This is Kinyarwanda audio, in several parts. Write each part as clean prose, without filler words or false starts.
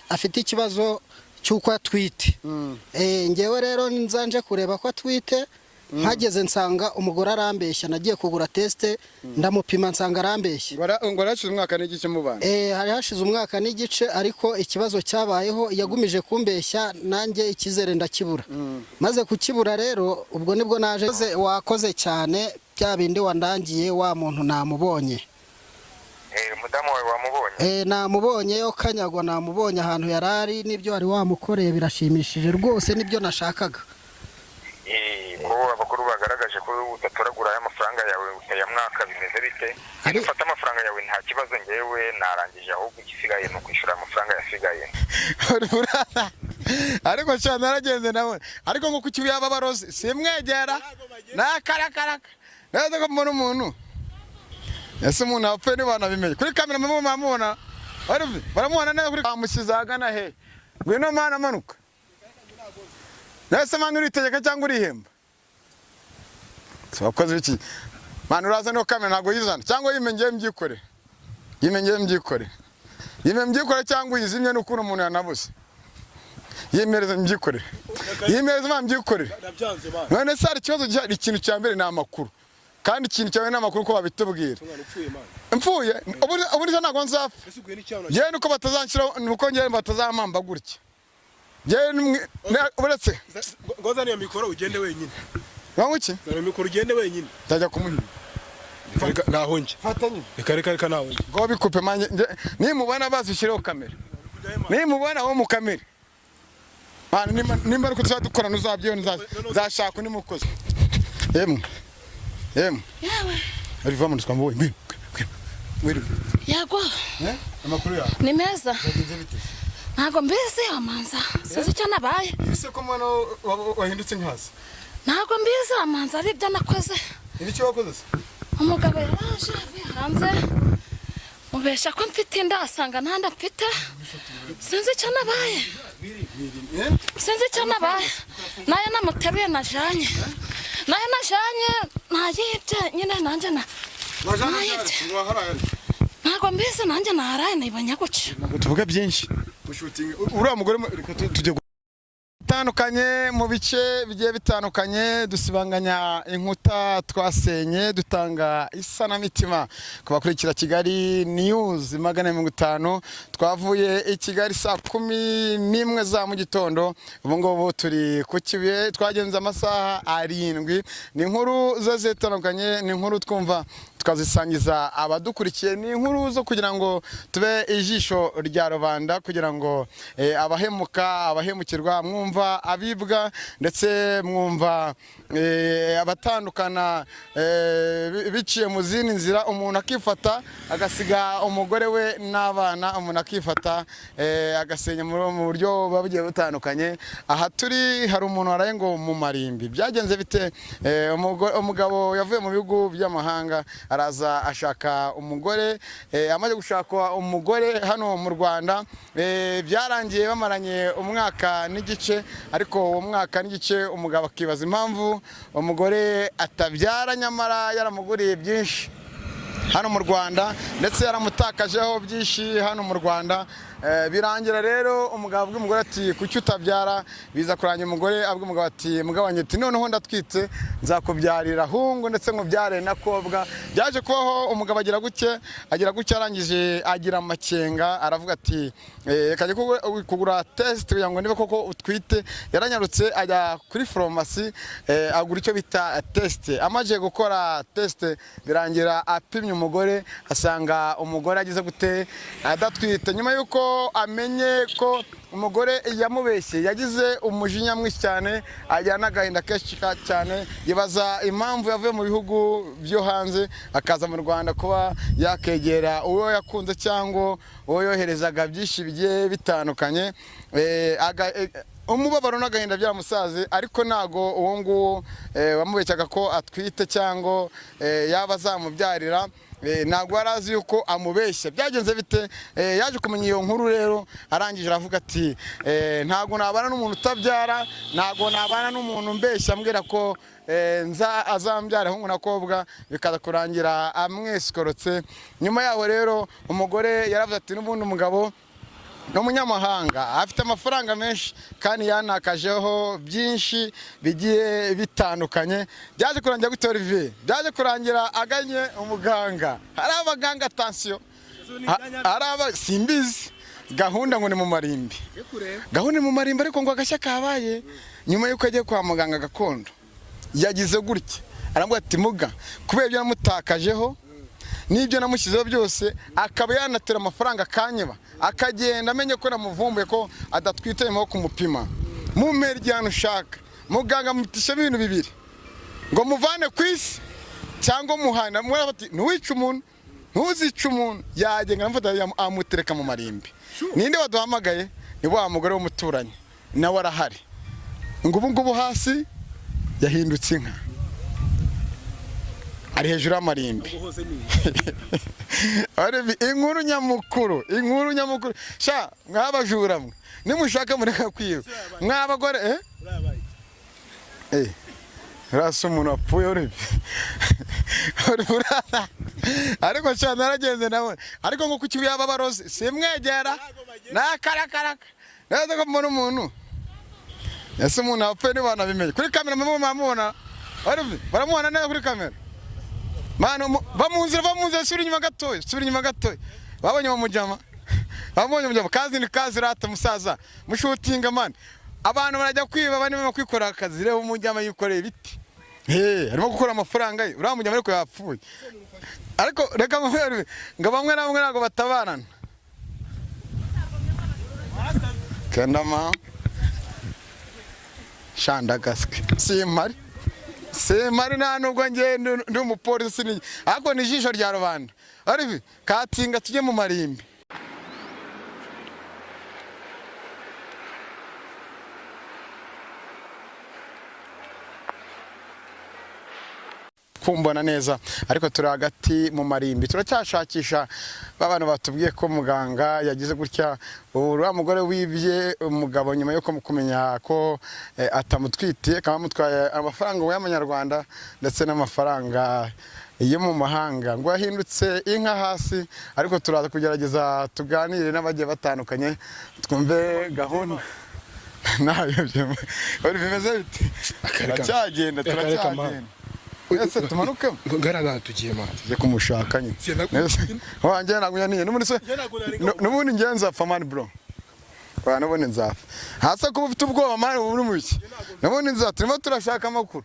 afite ikibazo cy'uko atwite. Ngewe rero nzanje kureba ko atwite, hageze nsanga umugore arambeshya, nagiye kugura teste ndamupima nsanga arambeshya. Ngo rashize umwaka n'igice mubana. Hari hashize umwaka n'igice, ariko ikibazo cyabayeho yagumije kumbeshya, nanjye ikizere ndakibura. Maze kukibura rero ubwo nibwo naje. Wakoze cyane, bya bindi wandangiye wa muntu namubonye. Mudamu wawe wamubonye? Namubonye yo Kanyagwa, namubonye ahantu yarari, nibyo wari wamukoreye birashimishije rwose, nibyo nashakaga. Ko abakuru bagaragaje ko utatoragura aya mafaranga yawe aya mwaka bimeze bite? Ufata amafaranga yawe nta kibazo, ngewe narangije, ahubwo igisigaye no kwishura amafaranga yasigaye. Ariko cyane naragenze nawe, ariko ngo kuki yaba baroze simwegera nakarakaraka neza ko mbona umuntu ese umuntu apfe ni bana bimenye kuri kamera mumubona baramuhana neza kuri amusizagana he ngwino mana manuka nese mana uritegeka cyangwa urihemba twakoze iki mana uraza no kamera ntago yizana cyangwa yimengeye mbyikore cyangwa yizimye n'ukuntu umuntu yanabuze yemereza mbyikore none se hari ikibazo gihari. Ikintu cya mbere ni amakuru, kandi ikintu cyawe n'amakuru ko babitubwira. Mpfuye ubu ntabwo nzapfa, yewe nuko batazanshyira, nuko ngewe batazampamba gutya, yewe uretse ngoza niyo mikoro ugende wenyine. Wanguki niyo mikoro ugende wenyine, tajya kumuhira nahonje fatanye reka nahonje ngo bikupe manje nimubona bazishireho kamera, nimubona wo mu kamera bana nimba ariko tuzadukora nuzabyona zashaka ni mukoze yemwe yawe ariva mu twambo we yago amakuru ya ni meza ntago mbese amanza sizi cyo nabaye ise ko mwana wahindutse nkaza ntago mbese amanza ari byo nakoze. Ibiki wakoze se? Umugabo yaraje hanze mubesha ko mfite inda, asanga ntanda mfite, sinzi cyo nabaye naye namuteruye najanye ntayibye nyine nanjye ntago mbese nanjye naharaye nibanya guca. Tuvuga byinshi uriya mugore tujye bitandukanye mu bice bigiye bitandukanye, dusibanganya inkuta twasenye, dutanga isanamitima ku bakurikira Kigali News 150. Twavuye i Kigali saa 11 za mu gitondo, ubu ngubu turi ku Kibuye, twagenze amasaha 7. Ni inkuru zitandukanye, ni inkuru twumva tukazisangiza abadukurikiye, ni inkuru zo kugira ngo tube ijisho rya rubanda, kugira ngo abahemukirwa mwumva abibwa, ndetse mwumva abatandukana biciye mu zindi nzira, umuntu akifata agasiga umugore we n'abana, umuntu akifata agasenya mu buryo babugiye butandukanye. Aha turi hari umuntu waraye ngo mu marimbi byagenze bite? Umugabo yavuye mu bihugu by'amahanga araza ashaka umugore, amaze gushaka umugore hano mu Rwanda, byarangiye bamaranye umwaka n'igice, ariko uwo mwaka n'igice umugabo akibaza impamvu umugore atabyara, nyamara yaramuguriye byinshi hano mu Rwanda, ndetse yaramutakajeho byinshi hano mu Rwanda. Birangira rero umugabo bw'umugore ati kuki utabyara, biza kurangira umugore abw'umugabo ati mugabanye ati noneho ndatwite nzakubyarira hungu ndetse ngubyare nakobwa. Byaje kubaho umugabo agira gutya arangije agira amakenga, aravuga ati kaje kugura test kugira ngo niba koko utwite. Yaranyarutse ajya kuri pharmacy agura icyo bita test. Amaje gukora test birangira apimye umugore, asanga umugore agize gute adatwite. Nyuma yuko amenye ko umugore yamubeshye, yagize umujinya mwinshi cyane, ajyana agahinda kenshi cyane, yibaza impamvu yavuye mu bihugu byo hanze akaza mu Rwanda kuba yakegera uwo yakunze cyangwa uwo yoherezaga byinshi bigiye bitandukanye. Umubabaro n'agahinda byaramusaze, ariko nago uwo nguwo wamubeshyaga ko atwite cyangwa yaba azamubyarira ntabwo arazi yuko amubeshya. Byagenze bite? Yaje kumenya iyo nkuru rero, arangije aravuga ati ntabwo nabana n'umuntu utabyara, ntabwo nabana n'umuntu mbeshya ambwira ko azambyara hungu nakobwa, bikaza kurangira amwesikorotse. Nyuma yaho rero umugore yaravuze ati n'ubundi umugabo n'umunyamahanga afite amafaranga menshi kandi yanakajeho byinshi bigiye bitandukanye. Byaje kurangira gute Olivier? Byaje kurangira aganye umuganga. Hari abaganga attention, hari simbizi gahunda ngo ni mu marimbi, gahunda mu marimbi ariko ngo agashya kabaye nyuma yuko agiye kwa muganga gakondo yagize gutya arambwira ati muga kubera ibyo namutakajeho n'ibyo namushyizeho byose akaba yanatera amafaranga kanyeba akagenda amenye ko namuvumbuye ko adatwite mu kumupima mu mpera igihano ushaka muganga mutisha ibintu bibiri ngo muvane ku isi cyangwa muhana mwaba ati ntuwice umuntu ntuzice umuntu yagenga amfata amutereka mu marimbi. Ninde waduhamagaye? Ni wa mugore w'umuturanyi nawe arahari ngo ubu ngubu hasi yahindutse inka ari hejuru y'amarimbi. Inkuru nyamukuru sha mwabajura mwe nimushaka mureka kwiba mwabagore rasa umuntu wapfuye Olivier ariko cyane naragenze nawe ariko ngo kuki yaba baroze simwegera nakarakaraka neza ko mbona umuntu ese umuntu apfuye ni bana bimenye kuri kamera mumubona Olivier baramubona neza kuri kamera mano bamunzira suri inyuma gatoya babonye mujama kazi ni kazi rata musaza mushutinga man abantu barajya kwiba bane bakwikora akazi rero umujyama yikoreye biti arimo gukora amafaranga ye uramujyama ariko yapfuye ariko reka ngo bamwe na bamwe nago batabarana kendama shanda gaske simari nta nubwo ngiye ndi umupolisi ni ariko ni ijisho rya rubanda Olivier katinga tujye mu marimbi. Kumbona neza ariko turi hagati mu marimbi turacyashakisha babana batubwiye ko muganga yagize gutya uriya mugore wibye umugabo nyuma yo kumenya ko atamutwitiye kaba mutwaye amafaranga y'amanyarwanda ndetse n'amafaranga iyo mu mahanga ngo yahindutse inka hasi ariko turaza kugerageza tuganire n'abagiye batandukanye twumve gahunda nayo bimeze biti turacyagenda ese tumanuke ngaraga tugiye mate je kumushaka nyine wanjye naguye niye n'ubundi ngenza apfa man bro kwa nabone nzafa hasa kuba ufite ubwoba man uri mu iki nabone nzafa turimo turashaka amakuru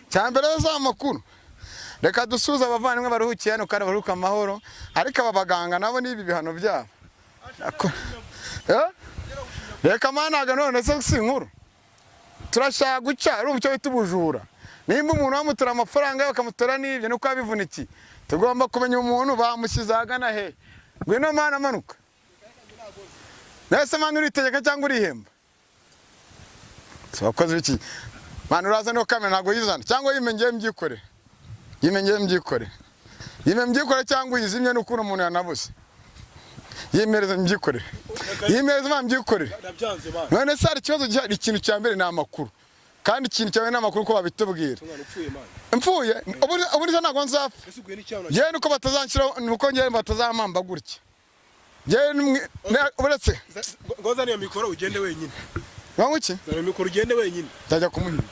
cyambere za makuru reka dusuza abavandimwe baruhukiye hano kandi baruhuka amahoro ariko aba baganga nabo nibi bihano byabo reka managa none se si inkuru turashaka guca ari umucyo bitubujura nimba umuntu wamutura amafaranga bakamutora n'ibyo nuko abivunikiye tugomba kumenya umuntu bamushyize agana he ngwino mana manuka nese mana uritegeka cyangwa urihemba sabakoze iki mana uraza no kamera ntago yizana cyangwa yimengeye mbyikore cyangwa yizimye n'ukuntu umuntu yanabuze yimereza mbyikore none se hari ikibazo gihari ikintu cya mbere ni amakuru kandi ikintu cyawe n'amakuru ko babitubwira mpfuye ubu ntabwo nzapfa yewe nuko batazanshyira nuko ngewe batazamamba gutya uretse ngo zaniye mikoro ugende wenyine nko iki zaniye mikoro ugende wenyine ndajya kumuhinga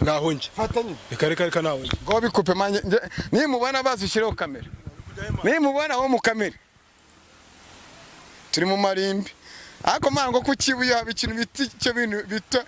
naho nje fatanye reka naho nje ngo bikupe manje nimubona bazishyireho kamera nimubona wo mu kamera turi mu marimbi ariko mana ngo kukibuye haba ikintu biti cyo bintu bita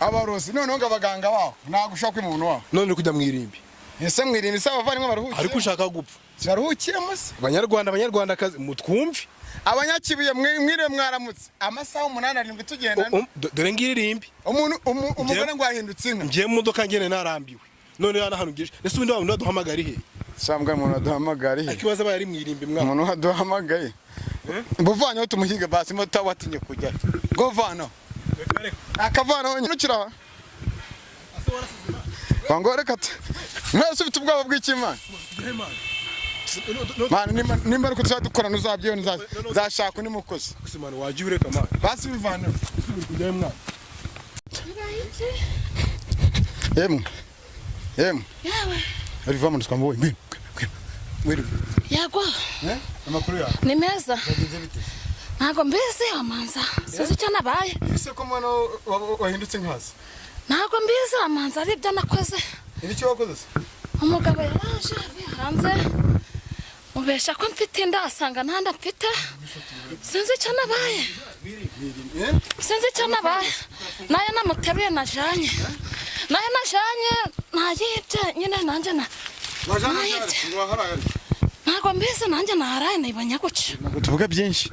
abarozi noneho ngo abaganga baho ntago ushaka umuntu waho none uri kujya mwirimbi ese mwirimbi se abavandimwe baruhukiye ariko ushaka gupfa baruhukiyemo se abanyarwandakazi mutwumve abanyakibuye mwire mwaramutse amasaha 8-7 tugenda dore ngiririmbi umuntu umugore ngo ahindutse inka ngiye mu modoka ngene narambiwe none yana hano ngije ese undi wabona duhamagara ihe sambwa umuntu aduhamagara ihe akibaza bari mwirimbi mwa umuntu aduhamagaye buvanye tumuhinge basi mota watinye kujya go vano akavana nyukira bangore kata mwese ufite ubwabo bw'ikimana mana nimba ariko tuzadukorana uzabyeyo nzashaka nimukoze kusimana waje ureka mana basi bivana kujya mwana yawe ariva mu twambo ngwino yego amakuru ya ni meza ntago mbizi amanza sinzi icyo nabaye ese ko mwana wahindutse nkazi ntago mbizi amanza ari ibyo nakoze icyo wakoze se umugabo yaraje hanze mubesha ko mfite inda asanga nta nda mfite sinzi icyo nabaye sinzi icyo nabaye nayo namuteruye najanye ntayibye nyine nanjye ntago mbizi nanjye naharaye nayibonye guca tuvuga byinshi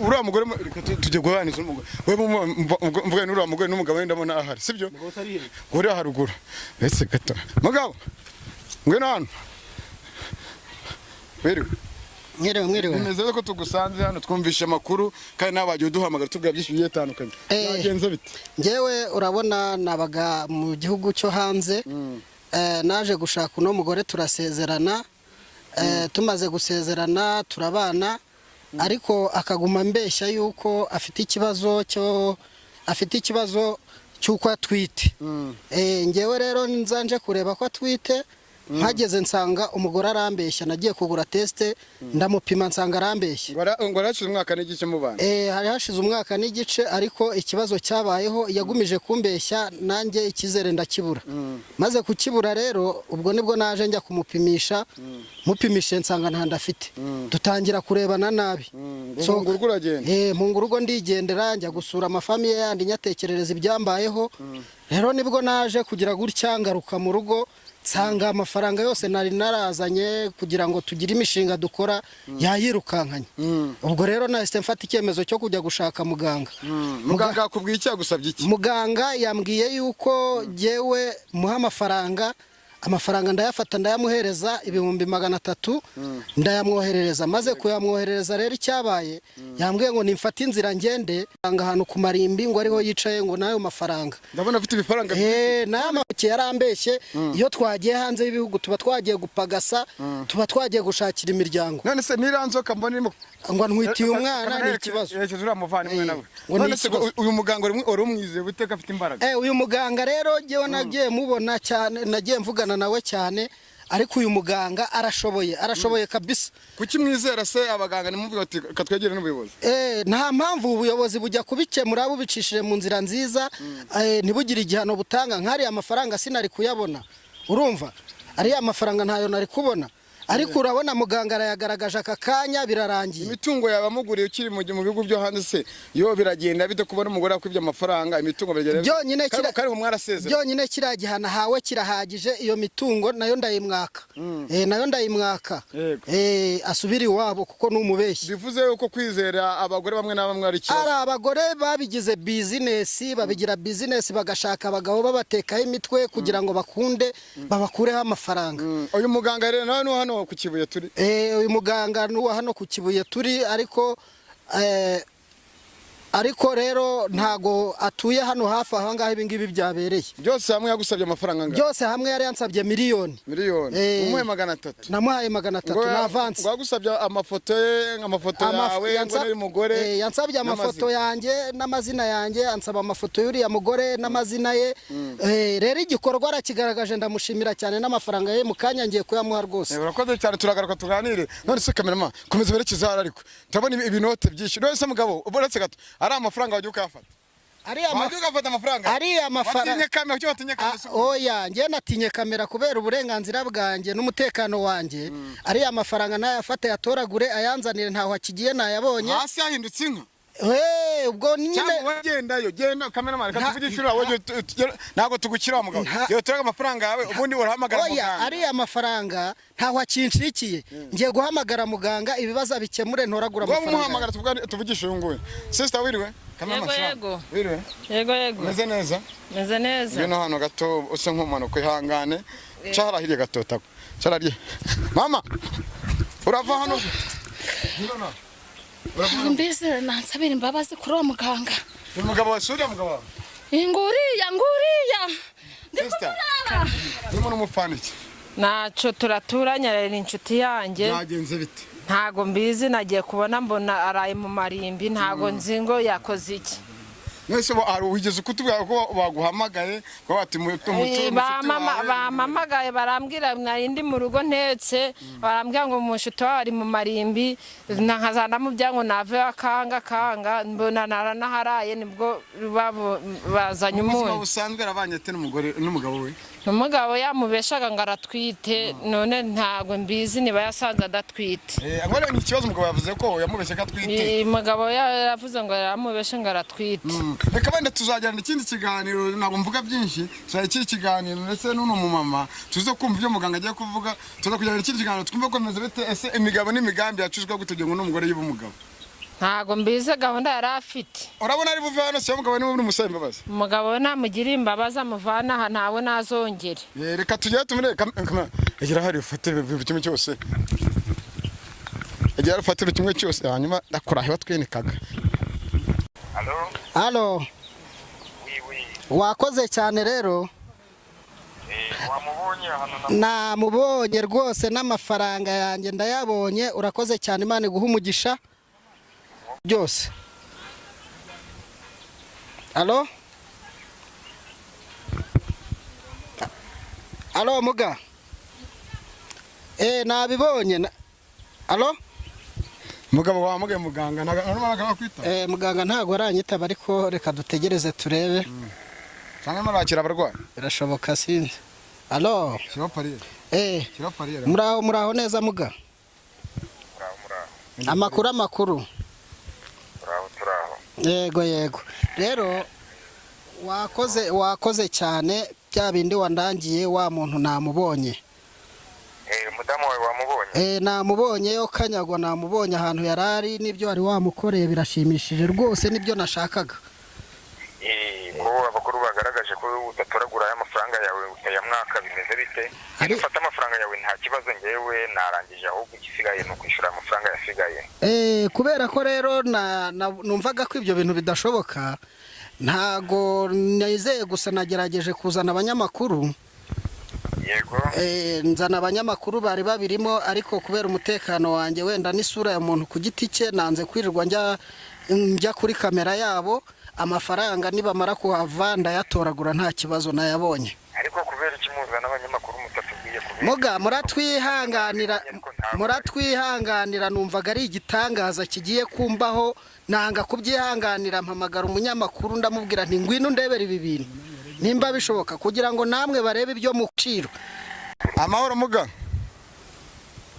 uriya mugore reka tujye guhaniza umugore wewe mvuga n'uriya mugore n'umugabo wenda ndabona ahari sibyo uri haruguru ese gato mugabo ngwino hano mwiriwe neza ko tugusanze hano twumvisha amakuru kandi nabagiye uduhamagara tubwira byinshi bigiye bitandukanye nagenze bite ngewe urabona nabaga mu gihugu cyo hanze naje gushaka uno mugore turasezerana tumaze gusezerana turabana ariko akaguma mbeshya yuko afite ikibazo cy'uko atwite ngewe rero nzanje kureba ko atwite mpageze nsanga umugore arambeshya nagiye kugura teste ndamupima nsanga arambeshya ngo arashize umwaka n'igice mubana hari hashize umwaka n'igice ariko ikibazo cyabayeho yagumije kumbeshya nanjye ikizere ndakibura maze kukibura rero ubwo nibwo naje njya kumupimisha mupimishe nsanga nta ndafite dutangira kurebana nabi mpunga urugo ndigendera njya gusura amafamiye yandi nyatekerereza ibyambayeho rero nibwo naje kugira gutya ngaruka mu rugo nsanga amafaranga yose nari narazanye kugira ngo tugire imishinga dukora yayirukankanye ubwo rero nahise mfata icyemezo cyo kujya gushaka muganga yakubwiye icyo yagusabye iki muganga yambwiye yuko jyewe muha amafaranga ndayafata ndayamuhereza 300 ndayamwoherereza maze kuyamwoherereza rero icyabaye yambwiye ngo nimfate inzira ngende ahantu ku marimbi ngo ariho yicaye ngo nayo mafaranga ndabona afite ibifaranga nayo make yarambeshye iyo twagiye hanze y'ibihugu tuba twagiye gupagasa tuba twagiye gushakira imiryango none se niranzoka mbona irimo ngo ntwitiye umwana ni ikibazo yerekeje uriya muvandimwe nawe none se uyu muganga uri umwizeye buteka afite imbaraga uyu muganga rero jyewe nagiye mubona cyane nagiye mvugana nawe cyane ariko uyu muganga arashoboye kabisa kuki mwizera se abaganga nimumvuga ati katwegere n'ubuyobozi nta mpamvu ubuyobozi bujya kubikemura bubicishije mu nzira nziza ntibugire igihano butanga nk'ariya amafaranga sinari kuyabona urumva ariya amafaranga ntayo nari kubona ariko urabona muganga arayagaragaje aka kanya birarangiye imitungo yawe amuguriye ukiri mu bihugu byo hanze se yo biragenda bite kubona umugore akwibye amafaranga imitungo biragenda byonyine kiriya gihano hawe kirahagije iyo mitungo nayo ndayimwaka asubira iwabo kuko ni umubeshyi bivuze yuko kwizera abagore bamwe na bamwe ari ikibazo abagore babigize bizinesi babigira bizinesi bagashaka abagabo babatekaho imitwe kugira ngo bakunde babakureho amafaranga uyu muganga rero nawe hano ku Kibuye turi uyu muganga nuwa hano ku Kibuye turi ariko rero ntago atuye hano hafi aha ngaha ibingibi byabereye byose hamwe yagusabye amafaranga angana byose hamwe yari yansabye miliyoni umuhe 300 namuhaye 300 na avance gwagusabye amafoto yawe ngo nari mugore yansabye amafoto yanjye n'amazina yanjye ansaba amafoto y'uriya mugore n'amazina ye rero igikorwa arakigaragaje ndamushimira cyane n'amafaranga ye mukanya ngiye kuyamuha rwose urakoze cyane turagaruka tuganire none se cameraman komeza berekeza ariko turabona ibinote byinshi none se mugabo uboretse gato ari amafaranga wajya ukafata ari amafaranga oya njye natinye kamera kubera uburenganzira bwanjye n'umutekano wanjye ari amafaranga nayafata yatoragure ayanzanire ntaho akigiye nayabonye hasi yahindutse inka ubwo nyine wagendayo genda cameraman katuvugishura woje nago tugukira mugabo yo turaga amafaranga yawe ubundi urahamagara muganga oya ari amafaranga ntaho akinshikiye ngiye guhamagara muganga ibibazo bikemure ntoragura amafaranga ngo muhamagara tuvugishe uyu nguyu sister wiriwe yego wiriwe yego meze neza bino hano gato use nk'umanuko ihangane cara hirye gatota cara mama urava hano mbese nansabira imbabazi kuri uwo muganga umugabo wasuriye mugabo inguriya sister urimo n'umufaniki naco turaturanya rero inshuti yanjye yagenze bite ntago mbizi nagiye kubona mbona araye mu marimbi ntago nzi ngo yakoze iki Nese wigeze kutubwira ko baguhamagaye ko bati bamamagaye barambwira narindi mu rugo ntetse barambwira ngo umushuti wari mu marimbi nkazana mu byango nave akanga mbona naranaharaye nibwo bazanye umuntu usanzwe arabanye te n'umugabo we umugabo yamubeshaga ngo aratwite none ntago mbizi niba yasanze adatwite ngone ni ikibazo umugabo yavuze ko yamubeshe ko atwite umugabo yaravuze ngo yamubeshe ngo aratwite reka bende tuzajyana ikindi kiganiro ntabwo mvuga byinshi cyari kiri kiganiro ndetse n'uno mu mama tuzo kumva ibyo muganga agiye kuvuga tuza kujyana ikindi kiganiro twumva ko meze bite ese imigabo n'imigambi yacuzwe gutegeka ngo n'umugore y'ubumugabo ntago mbize gahunda yari afite urabona ari buve hano se umugabo ni umusaba imbabazi umugabo we namugira imbabazi amuvana aha ntawe nazongere reka tujye tumure egira hari ufate kimwe cyose egira ufate kimwe cyose hanyuma ndakurahe batwenekaga Halo wakoze cyane rero wamubonye hano namubonye rwose n'amafaranga yanjye ndayabonye urakoze cyane Imana iguha umugisha byose Halo muga nabibonye Halo mugabo wamugaye muganga normal kwita muganga ntago aranyitaba ariko reka dutegereze turebe cyangwa marakira abarwayi birashoboka sinzi Halo kirapariye muraho neza muga amakuru yego rero wakoze cyane bya bindi wandangiye wa muntu namubonye mudamu wawe wamubonye namubonye yo kanyagwa namubonye ahantu yarari nibyo ari wamukoreye birashimishije rwose nibyo nashakaga ko abakuru bagaragaje ko utatoragura amafaranga yawe utayamwaka bimeze bite ufata amafaranga yawe nta kibazo ngewe narangije ahubwo igisigaye no kwishyura amafaranga yasigaye kubera ko rero numvaga ko ibyo bintu bidashoboka ntago nizeye gusa nagerageje kuzana abanyamakuru yego nzana abanyamakuru bari babirimo ariko kubera umutekano wanjye wenda n'isura ya muntu ku giti cye nanze kwirirwa njya kuri kamera yabo amafaranga nibamara kuhava ndayatoragura nta kibazo nayabonye ariko kubera ikimuzana n'abanyamakuru mutatubwiye muga muratwihanganira numvaga ari igitangaza kigiye kumbaho nanga kubyihanganira mpamagara umunyamakuru ndamubwira nti ngwino ndebera ibi bintu nimba bishoboka kugira ngo namwe barebe ibyo muciro amahoro muga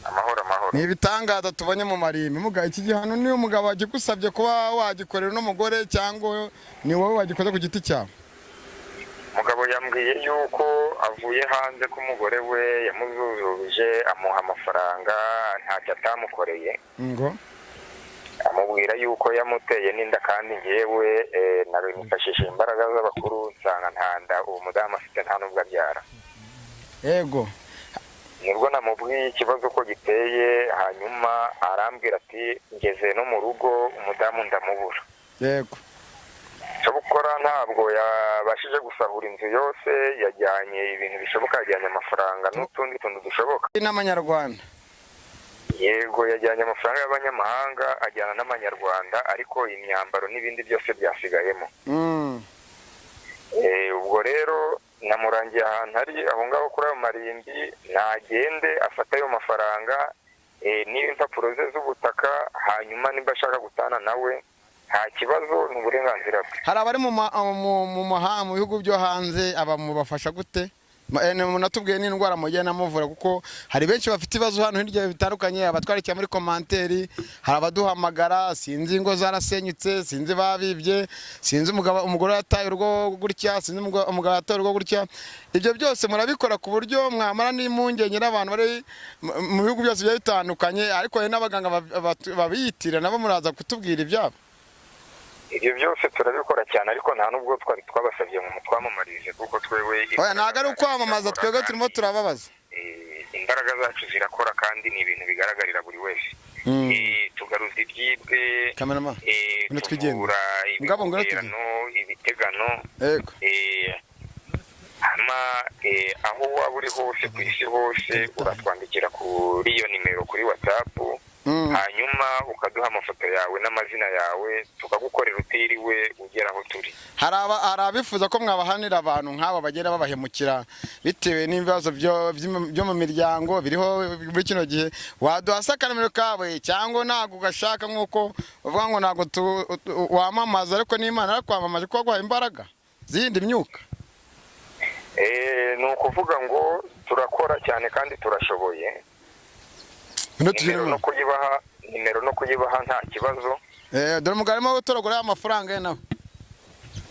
amahoro ni ibitangaza tubonye mu marimbi muga iki gihano ni umugabo wagigusabye kuba wagikorera n'umugore cyangwa ni wowe wagikoze ku giti cyawe umugabo yambwiye yuko avuye hanze ko umugore we yamuzujuje amuha amafaranga ntacyo atamukoreye ngo amubwira yuko yamuteye n'inda kandi ngewe nabimufashishije imbaraga z'abakuru nsanga ntanda uwo mudamu afite nta nubwo abyara yego nibwo namubwiye ikibazo ko giteye hanyuma arambwira ati ngeze no mu rugo umudamu ndamubura yego cyo gukora ntabwo yabashije gusahura inzu yose yajyanye ibintu bishoboka yajyanye amafaranga n'utundi tuntu dushoboka n'amanyarwanda yego yajyanye amafaranga y'abanyamahanga ajyana n'amanyarwanda ariko imyambaro n'ibindi byose byasigayemo ubwo rero namurangiye ahantu ari aho ngaho kuri ayo marimbi nagende afata ayo mafaranga n'impapuro ze z'ubutaka hanyuma nimba ashaka gutana nawe nta kibazo ni uburenganzira bwe hari abari mu bihugu byo hanze abamubafasha gute natubwiye n'indwara mugenda muvura kuko hari benshi bafite ibibazo hano hirya bitandukanye abatwarikiye muri komanteri hari abaduhamagara sinzi ingo zarasenyutse sinzi babibye sinzi umugore yataye urugo gutya sinzi umugabo yataye urugo gutya ibyo byose murabikora ku buryo mwamara n'impungenge n'abantu bari mu bihugu byose bigiye bitandukanye ariko hari n'abaganga babiyitira nabo muraza kutubwira ibyabo ibyo byose turabikora cyane ariko nta nubwo twari twabasabye ngo twamamarize kuko twewe ntabwo ari ukwamamaza twebwe turimo turababaza imbaraga zacu zirakora kandi ni ibintu bigaragarira buri wese tugaruza ibyibwe tuvura ibiterano ibitegano hanyuma aho waba uri hose ku isi hose uratwandikira kuri iyo nimero kuri WhatsApp hanyuma ukaduha amafoto yawe n'amazina yawe tukagukorera utiriwe ugera aho turi. hari abifuza ko mwabahanira abantu nk'abo bagenda babahemukira bitewe n'ibibazo byo mu miryango biriho muri kino gihe, waduha akanimero kawe cyangwa ntabwo ugashaka nk'uko uvuga ngo ntabwo wamamaza, ariko n'Imana arakwamamaje ko waguha imbaraga zindi myuka? Ni ukuvuga ngo turakora cyane kandi turashoboye. Nimero no kuyibaha nta kibazo. Dore umugabo arimo gutoragura amafaranga ye nawe.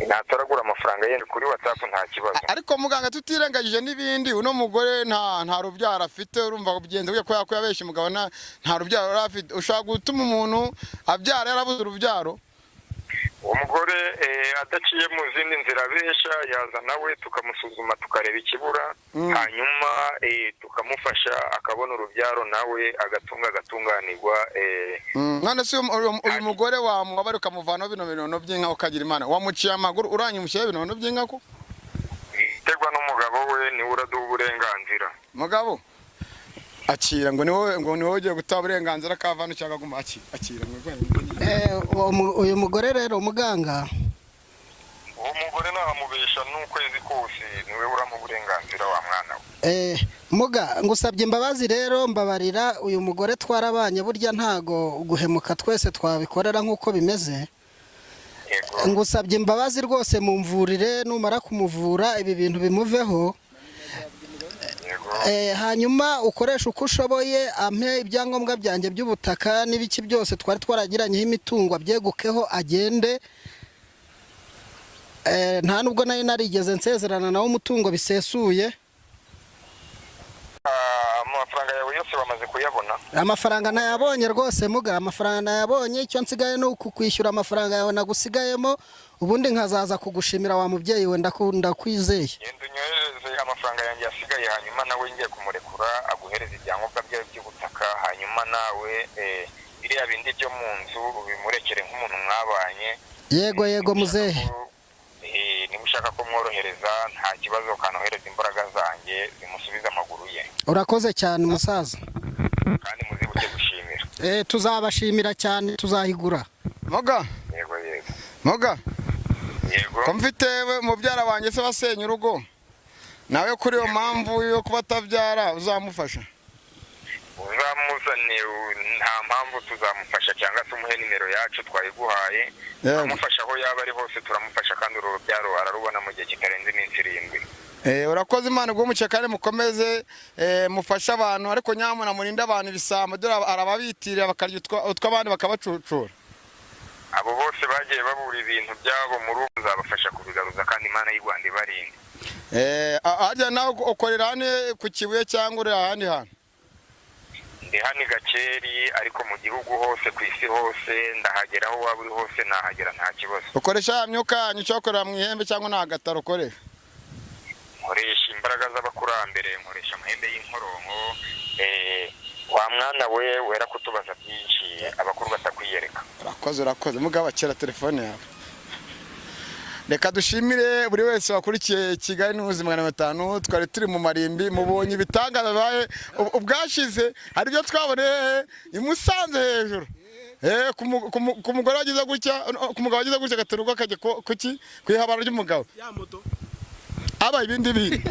Natoragura amafaranga ye kuri WhatsApp nta kibazo. Ariko muganga tutirengagije n'ibindi, uno mugore nta rubyaro afite, urumva kubigenza bwe ko yabeshye umugabo nta rubyaro afite. Ushaka gutuma umuntu abyara yarabuze urubyaro? Umugore adaciye mu zindi nzira abesha yaza nawe tukamusuzuma tukareba ikibura, hanyuma tukamufasha akabona urubyaro nawe agatunganirwa. None se uyu mugore wamubara ukamuvanaho bino binono by'inka ukagira Imana, wamuciye amaguru uranyimushyiraho binono by'inka ko? Biterwa n'umugabo we niwe uraduha uburenganzira. Mugabo akira ngo niwe ugiye gutaba uburenganzira kavana cyangwa guma akira uyu mugore rero muganga, uwo mugore nahamubesha n'ukwezi kose niwe uramuha uburenganzira wa mwana we. Muga ngusabye imbabazi rero, mbabarira uyu mugore twarabanye, burya ntago guhemuka twese twabikorera nk'uko bimeze. Ngusabye imbabazi rwose, mumvurire, numara kumuvura ibi bintu bimuveho. Hanyuma ukoresha uko ushoboye, ampe ibyangombwa byanjye by'ubutaka n'ibiki byose twari twaragiranyeho imitungo abyegukeho agende. Nta nubwo nari narigeze nsezerana nawe umutungo bisesuye. Amafaranga yawe yose bamaze kuyabona? Amafaranga nayabonye rwose muga, amafaranga nayabonye. Icyo nsigaye ni ukukwishyura amafaranga yawe nagusigayemo, ubundi nkazaza kugushimira wa mubyeyi we, ndakunda kwizeye. Genda unyohereze amafaranga yanjye yasigaye, hanyuma nawe ngiye kumurekura aguhereza ibyangombwa byawe by'ubutaka, hanyuma nawe biriya bindi byo mu nzu ubimurekere nk'umuntu mwabanye. Yego muzehe. Niba ushaka ko mworohereza nta kibazo, ukanohereza imbaraga zanjye zimusubiza amaguru ye. Urakoze cyane umusaza, kandi muzibuke gushimira. Tuzabashimira cyane, tuzahigura. Moga Moga, ko mfite mubyara wanjye se wasenya urugo, nawe kuri iyo mpamvu yo kuba atabyara uzamufasha? Uzamuzane, nta mpamvu tuzamufasha, cyangwa se umuhe nimero yacu twayiguhaye, turamufasha aho yaba ari hose turamufasha, kandi uru rubyaro ararubona mu gihe kitarenze iminsi 7. Urakoze, Imana iguhe kandi mukomeze mufasha abantu, ariko nyamuna murinde abantu ibisambo, dore arababitirira bakarya utw'abandi bakabacucura. Abo bose bagiye babura ibintu byabo mu rugo, uzabafasha kubigaruza, kandi Imana y'u Rwanda ibarinde. Harya nawe ukorera hano ku Kibuye cyangwa uri ahandi hantu? Ndi hano i Gakeri, ariko mu gihugu hose, ku isi hose ndahagera, aho waba uri hose nahagera nta kibazo. Ukoresha ya myuka yanyu cyokorera mu ihembe cyangwa nta gataro ukoresha? Nkoresha imbaraga z'abakurambere, nkoresha amahembe y'inkoronko. Wa mwana we wera kutubaza byinshi, abakuru batakwiyereka. Urakoze mugabo akira telefone yawe. Reka dushimire buri wese wakurikiye Kigali News 500. Twari turi mu marimbi, mubonye ibitangaza baye ubwashize, hari byo twaboneye imusanze hejuru. Ku mugore wagize gutya, ku mugabo wagize gutya gateruka kajye kuki kwihabara ry'umugabo. Aba ibindi